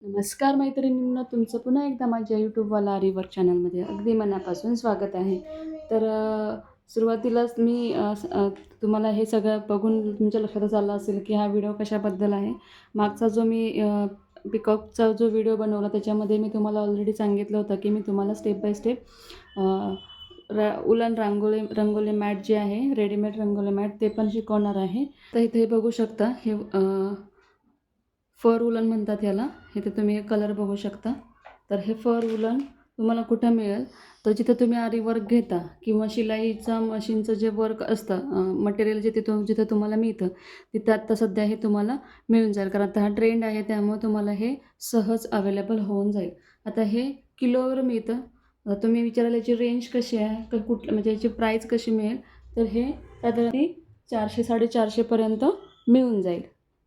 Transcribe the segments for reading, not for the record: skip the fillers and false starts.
नमस्कार मैत्रिणींनो, तुमचं पुन्हा एकदा माझ्या यूट्यूबवाला आरीवर्क चॅनलमध्ये अगदी मनापासून स्वागत आहे. तर सुरुवातीलाच मी तुम्हाला हे सगळं बघून तुमच्या लक्षातच आलं असेल की हा व्हिडिओ कशाबद्दल आहे. मागचा जो मी पिकॉकचा जो व्हिडिओ बनवला त्याच्यामध्ये मी तुम्हाला ऑलरेडी सांगितलं होतं की मी तुम्हाला स्टेप बाय स्टेप उलन रंगोली मॅट जे आहे, रेडीमेड रंगोली मॅट ते पण शिकवणार आहे. तर इथे बघू शकता हे फर उलन म्हणतात याला. इथे तुम्ही कलर बघू शकता. तर हे फर उलन तुम्हाला कुठं मिळेल, तर जिथं तुम्ही आरी वर्क घेता किंवा शिलाईचा मशीनचं जे वर्क असतं, मटेरियल जिथं तुम्हाला मिळतं तिथं आत्ता सध्या हे तुम्हाला मिळून जाईल. कारण आता हा ट्रेंड आहे, त्यामुळे तुम्हाला हे सहज अवेलेबल होऊन जाईल. आता हे किलोवर मिळतं. आता तुम्ही विचाराल याची रेंज कशी आहे, तर म्हणजे याची प्राईस कशी मिळेल, तर हे साधारण 400-450पर्यंत मिळून जाईल.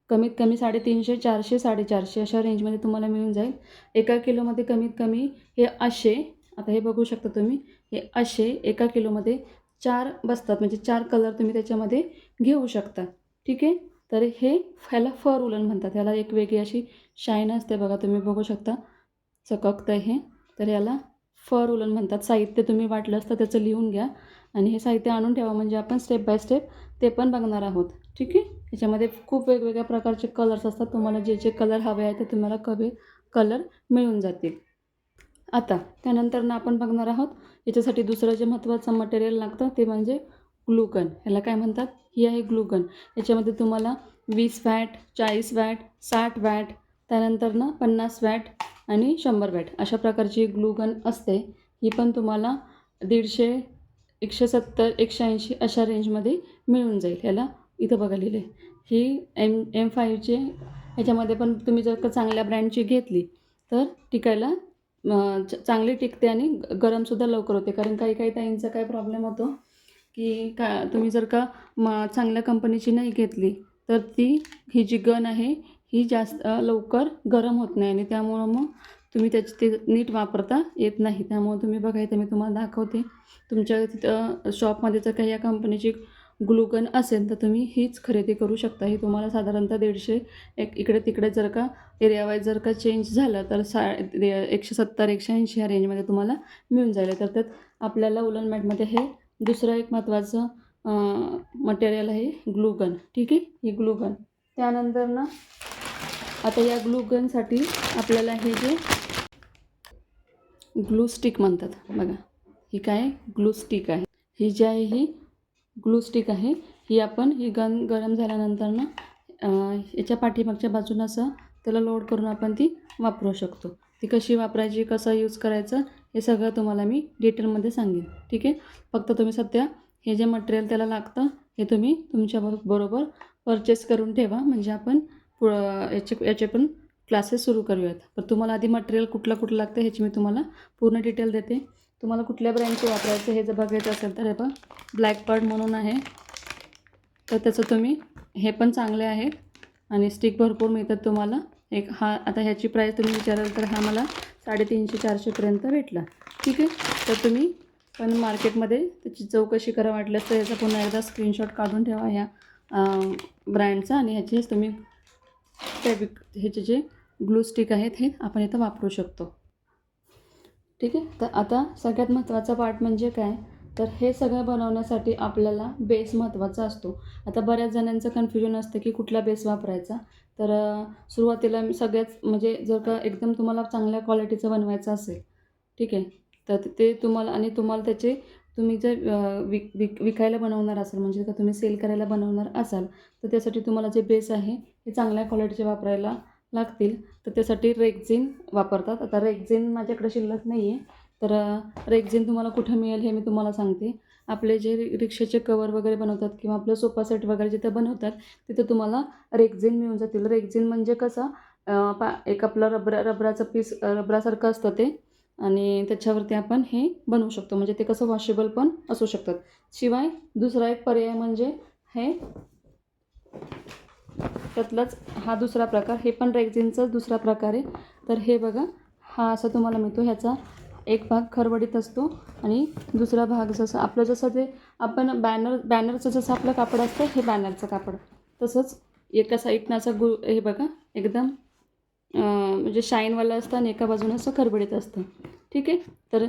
कमीत कमी 350, 400, 450 अशा रेंजमध्ये तुम्हाला मिळून जाईल. एका किलोमध्ये कमीत कमी हे असे, आता हे बघू शकता तुम्ही, हे असे एका किलोमध्ये 4 बसतात. म्हणजे 4 कलर तुम्ही त्याच्यामध्ये घेऊ शकता. ठीक आहे. तर ह्याला फर उलन म्हणतात. ह्याला एक वेगळी अशी शाईन असते बघा, तुम्ही बघू शकता, चककतं हे. तर याला फर उलन म्हणतात. साहित्य तुम्ही वाटलं असतं त्याचं लिहून घ्या आणि हे साहित्य आणून ठेवा, म्हणजे आपण स्टेप बाय स्टेप ते पण बघणार आहोत. ठीक आहे. याच्यामध्ये खूप वेगवेगळ्या प्रकारचे कलर्स असतात. तुम्हाला जे जे कलर हवे आहे ते तुम्हाला कलर मिळून जातील. आता त्यानंतर आपण बघणार आहोत याच्यासाठी दुसरं जे महत्त्वाचं मटेरियल लागतं ते म्हणजे ग्लूगन. ह्याला काय म्हणतात, ही आहे ग्लूगन. याच्यामध्ये तुम्हाला 20 वॅट, 40 वॅट, 60 वॅट, त्यानंतर 50 वॅट आणि 100 वॅट अशा प्रकारची ग्लूगन असते. ही पण तुम्हाला 150, 170, 180 अशा रेंजमध्ये मिळून जाईल. ह्याला इथं बघा लिहिले, ही M5चे. ह्याच्यामध्ये पण तुम्ही जर का चांगल्या ब्रँडची घेतली तर टिकायला चांगली टिकते आणि गरमसुद्धा लवकर होते. कारण काही काही ताईंचा काय प्रॉब्लेम होतो की तुम्ही जर का चांगल्या कंपनीची नाही घेतली तर ही जी गन आहे ही जास्त लवकर गरम होत नाही आणि त्यामुळं मग तुम्ही ते नीट वापरता येत नाही. त्यामुळे तुम्ही बघा, इथं मी तुम्हाला दाखवते. तुमच्या तिथं शॉपमध्ये जर काही या कंपनीची ग्लूगन असेल तर तुम्ही हीच खरेदी करू शकता. ही तुम्हाला साधारणतः 150, इकडे तिकडे जर का एरिया वाईज जर का चेंज झालं तर 170, 180 ह्या रेंजमध्ये तुम्हाला मिळून जाईल. तर त्यात आपल्याला उलन मॅटमध्ये हे दुसरं एक महत्त्वाचं मटेरियल आहे ग्लूगन. ठीक आहे. ही ग्लूगन. त्यानंतर आता या ग्लूगनसाठी आपल्याला हे जे ग्लू स्टिक म्हणतात बघा, ही काय ग्लू स्टिक आहे. ही जी आहे ही ग्लू स्टिक आहे. ही गन गरम झाल्यानंतर याच्या पाठीमागच्या बाजूनं असं त्याला लोड करून आपण ती वापरू शकतो. ती कशी वापरायची, कसं यूज करायचं हे सगळं तुम्हाला मी डिटेलमध्ये सांगेन. ठीक आहे. फक्त तुम्ही सध्या हे जे मटेरियल त्याला लागतं हे तुम्ही तुमच्याबरोबर परचेस करून ठेवा, म्हणजे आपण याचे पण क्लासेस सुरू करूयात. तर तुम्हाला आधी मटेरियल कुठलं लागतं ह्याची मी तुम्हाला पूर्ण डिटेल देते. तुम्हाला कुठल्या ब्रँडचे वापरायचं हे जर बघायचं असेल तर हे पण ब्लॅक पर्ल म्हणून आहे. तर त्याचं तुम्ही हे पण चांगले आहेत आणि स्टिक भरपूर मिळतात तुम्हाला. आता ह्याची प्राईस तुम्ही विचाराल तर हा मला 350-400पर्यंत भेटला. ठीक आहे. तर तुम्ही पण मार्केटमध्ये त्याची चौकशी करा. वाटल्यास तर ह्याचा पुन्हा एकदा स्क्रीनशॉट काढून ठेवा ह्या ब्रँडचा, आणि ह्याचेच तुम्ही ह्याचे जे ग्लू स्टिक आहेत हे आपण इथं वापरू शकतो. ठीक आहे. तर आता सगळ्यात महत्त्वाचा पार्ट म्हणजे काय, तर हे सगळं बनवण्यासाठी आपल्याला बेस महत्त्वाचा असतो. आता बऱ्याच जणांचं कन्फ्युजन असतं की कुठला बेस वापरायचा. तर सुरुवातीला सगळ्याच म्हणजे जर का एकदम तुम्हाला चांगल्या क्वालिटीचं बनवायचं असेल, ठीक आहे, तर ते तुम्हाला त्याचे तुम्ही जर विकायला बनवणार असाल, म्हणजे का तुम्ही सेल करायला बनवणार असाल, तर त्यासाठी तुम्हाला जे बेस आहे हे चांगल्या क्वालिटीचे वापरायला लागतील. तर त्यासाठी रेक्झिन वापरतात. आता रेक्झिन माझ्याकडे शिल्लक नाही आहे, तर रेक्झिन तुम्हाला कुठं मिळेल हे मी तुम्हाला सांगते. आपले जे रिक्षाचे कवर वगैरे बनवतात किंवा आपलं सोफा सेट वगैरे जिथं बनवतात तिथं तुम्हाला रेक्झिन मिळून जातील. रेक्झिन म्हणजे कसं, एक आपलं रबराचं पीस, रबरासारखं असतं ते, आणि त्याच्यावरती आपण हे बनवू शकतो. म्हणजे ते कसं वॉशेबल पण असू शकतात. शिवाय दुसरा एक पर्याय म्हणजे हे त्यातलाच हा दुसरा प्रकार, हे पण रेक्झिनचाच दुसरा प्रकार आहे. तर हे बघा, हा असा तुम्हाला मिळतो. ह्याचा एक भाग खरवडीत असतो आणि दुसरा भाग जसं ते आपण बॅनरचं जसं आपलं कापड असतं, हे बॅनरचं कापड तसंच एका साईडनं असं हे बघा एकदम म्हणजे शाईनवालं असतं आणि एका बाजूनं असं खरबडीत असतं. ठीक आहे. तर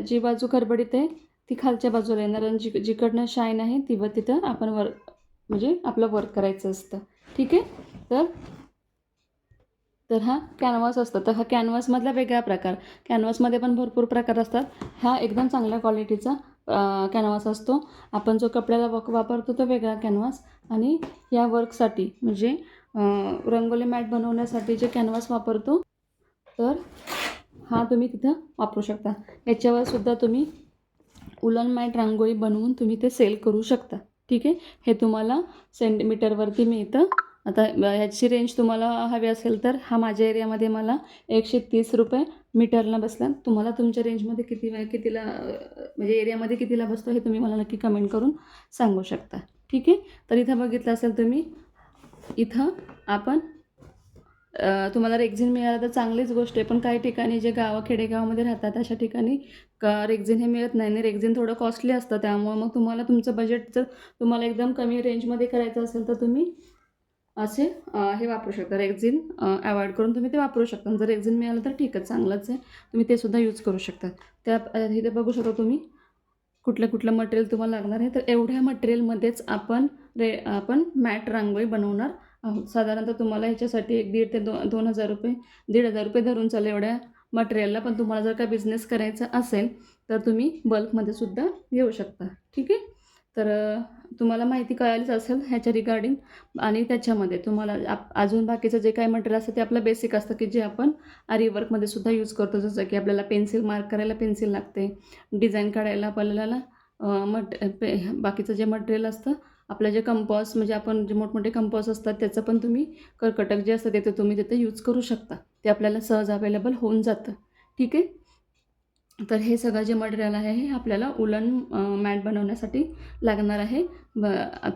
जी बाजू खरबडीत आहे ती खालच्या बाजूला येणार आणि जिकडनं शाईन आहे ती तिथं आपण म्हणजे आपलं वर्क करायचं असतं. ठीक आहे. तर हा कॅनव्हास असतो. तर हा कॅनव्हासमधला वेगळा प्रकार. कॅनव्हासमध्ये पण भरपूर प्रकार असतात. हा एकदम चांगल्या क्वालिटीचा कॅनव्हास असतो. आपण जो कपड्याला वापरतो तो वेगळा कॅनव्हास आणि या वर्कसाठी म्हणजे रंगोली मॅट बनवण्यासाठी जे कॅनव्हास वापरतो तर हा तुम्ही तिथं वापरू शकता. याच्यावर सुद्धा तुम्ही उलन मॅट रांगोळी बनवून तुम्ही ते सेल करू शकता. ठीक आहे. हे तुम्हाला सेंटीमीटरवरती मिळतं. आता ह्याची रेंज तुम्हाला हवी असेल तर हा माझ्या एरियामध्ये मला 130 रुपये मीटरला बसला. तुम्हाला तुमच्या रेंजमध्ये कितीला म्हणजे एरियामध्ये कितीला बसतो हे तुम्ही मला नक्की कमेंट करून सांगू शकता. ठीक आहे. तर इथं बघितलं असेल तुम्ही, इथं आपण तुम्हाला रेक्झिन मिळालं तर चांगलीच गोष्ट आहे. पण काही ठिकाणी जे खेडेगावामध्ये राहतात अशा ठिकाणी रेक्झिन हे मिळत नाही आणि रेक्झिन थोडं कॉस्टली असतं. त्यामुळे मग तुम्हाला तुमचं बजेट जर तुम्हाला एकदम कमी रेंजमध्ये करायचं असेल तर तुम्ही असे हे वापरू शकता. रेक्झिन अवॉइड करून तुम्ही ते वापरू शकता. जर रेक्झिन मिळालं तर ठीक आहे, चांगलंच आहे. तुम्ही ते सुद्धा यूज करू शकता. इथे बघू शकता तुम्ही कुठलं मटेरियल तुम्हाला लागणार आहे. तर एवढ्या मटेरियलमध्येच आपण मॅट रांगोळी बनवणार आहोत. साधारणतः तुम्हाला ह्याच्यासाठी 1,500 ते 2,000 रुपये 1,500 रुपये धरून चालेल एवढ्या मटेरियलला. पण तुम्हाला जर का बिझनेस करायचा असेल तर तुम्ही बल्कमध्ये सुद्धा घेऊ शकता. ठीक आहे. तर तुम्हाला माहिती कळालीच असेल ह्याच्या रिगार्डिंग. आणि त्याच्यामध्ये तुम्हाला अजून बाकीचं जे काही मटेरियल असतं ते आपलं बेसिक असतं की जे आपण आरी वर्कमध्ये सुद्धा यूज करतो. जसं की आपल्याला पेन्सिल मार्क करायला पेन्सिल लागते, डिझाईन काढायला आपल्याला बाकीचं जे मटेरियल असतं आपलं जे कंपॉस म्हणजे आपण जे मोठमोठे कंपॉस असतात त्याचं पण तुम्ही कर्कटक जे असतं ते तुम्ही तिथे यूज करू शकता. ते आपल्याला सहज अवेलेबल होऊन जातं. ठीक आहे. तर हे सगळं जे मटेरियल आहे हे आपल्याला उलन मॅट बनवण्यासाठी लागणार आहे.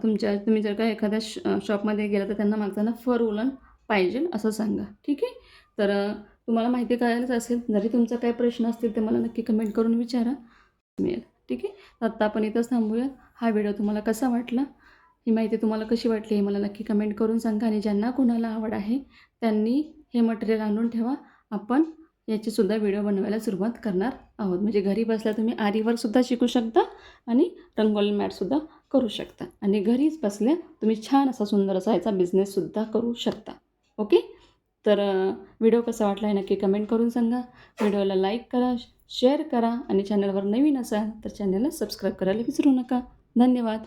तुम्ही जर का एखाद्या शॉपमध्ये गेला तर त्यांना मागताना फर उलन पाहिजे असं सांगा. ठीक आहे. तर तुम्हाला माहिती कळायलाच असेल. जरी तुमचा काही प्रश्न असतील तर मला नक्की कमेंट करून विचारा, मिळेल. ठीक आहे. तर आत्ता आपण इथंच थांबूया. हा व्हिडिओ तुम्हाला कसा वाटला, ही माहिती तुम्हाला कशी वाटली हे मला नक्की कमेंट करून सांगा. आणि ज्यांना कोणाला आवड आहे त्यांनी हे मटेरियल आणून ठेवा. आपण याचीसुद्धा व्हिडिओ बनवायला सुरुवात करणार आहोत. म्हणजे घरी बसल्या तुम्ही आरी वर्कसुद्धा शिकू शकता आणि रंगोली मॅटसुद्धा करू शकता आणि घरीच बसल्या तुम्ही छान असा सुंदर असा याचा बिझनेससुद्धा करू शकता. ओके. तर व्हिडिओ कसा वाटला हे नक्की कमेंट करून सांगा. व्हिडिओला लाईक करा, शेअर करा आणि चॅनलवर नवीन असाल तर चॅनलला सबस्क्राईब करायला विसरू नका. धन्यवाद.